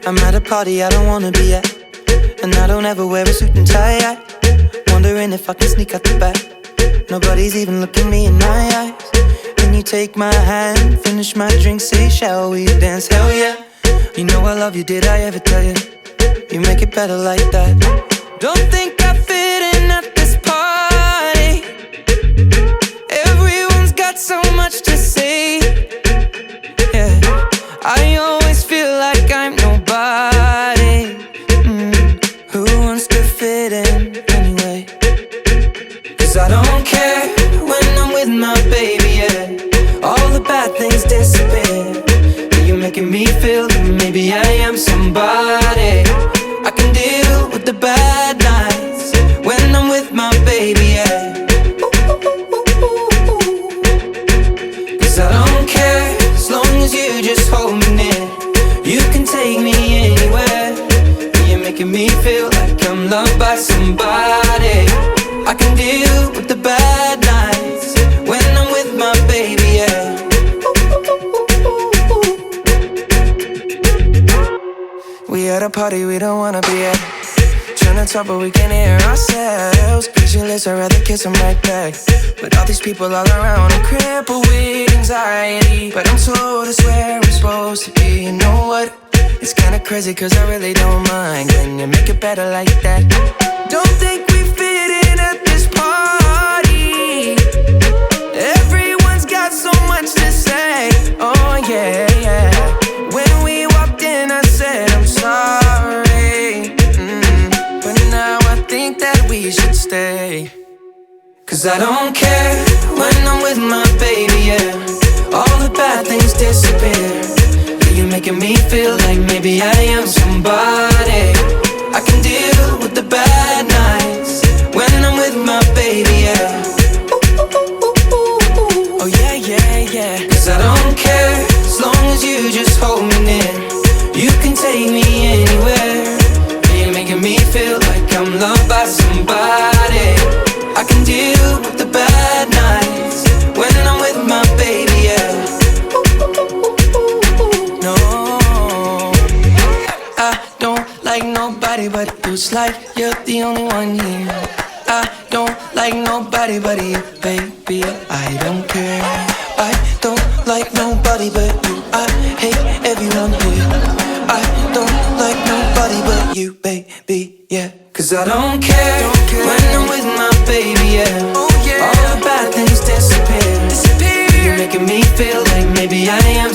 I'm at a party I don't wanna be at, and I don't ever wear a suit and tie. Wondering if I can sneak out the back. Nobody's even looking me in my eyes. Can you take my hand, finish my drink, say shall we dance? Hell yeah. You know I love you, did I ever tell you? You make it better like that. Don't think I fit in at this party. Everyone's got so much to say. Yeah, I always feel like I'm nobody. Who wants to fit in anyway? Cause I don't care when I'm with my baby, yeah. All the bad things disappear. You're making me feel that maybe I am somebody. I can deal with the bad nights when I'm with my baby, yeah. Cause I don't care as long as you just hold me near. You can take me anywhere. You're making me feel like I'm loved by somebody. I can deal with the bad nights when I'm with my baby, yeah. We at a party we don't wanna be at. Tryna talk but we can't hear ourselves. Pictureless, I'd rather kiss them right back. But all these people all around, I'm crippled with anxiety. But I'm told it's where I'm supposed to be. You know what? It's kinda crazy cause I really don't mind. Can you make it better like that? Don't think we fit in at this party. Everyone's got so much to say. Oh yeah, yeah. When we walked in I said I'm sorry, but now I think that we should stay. Cause I don't care when I'm with my baby, yeah. All the bad things disappear. Yeah, you're making me feel like maybe I am somebody. I can deal with the bad nights when I'm with my baby, yeah. Oh yeah, yeah, yeah. Cause I don't care as long as you just hold me near. You can take me anywhere. You're making me feel like I'm loved by somebody. I can deal with the bad nights when I'm with my baby, yeah. No, I don't like nobody but you. It's like you're the only one here. I don't like nobody but you, baby. I don't care. I don't like nobody but you. I hate everyone here. I don't like nobody but you, baby, yeah. Cause I don't care when I'm with my baby, yeah. Oh, yeah. All the bad things disappear. You're making me feel like maybe I am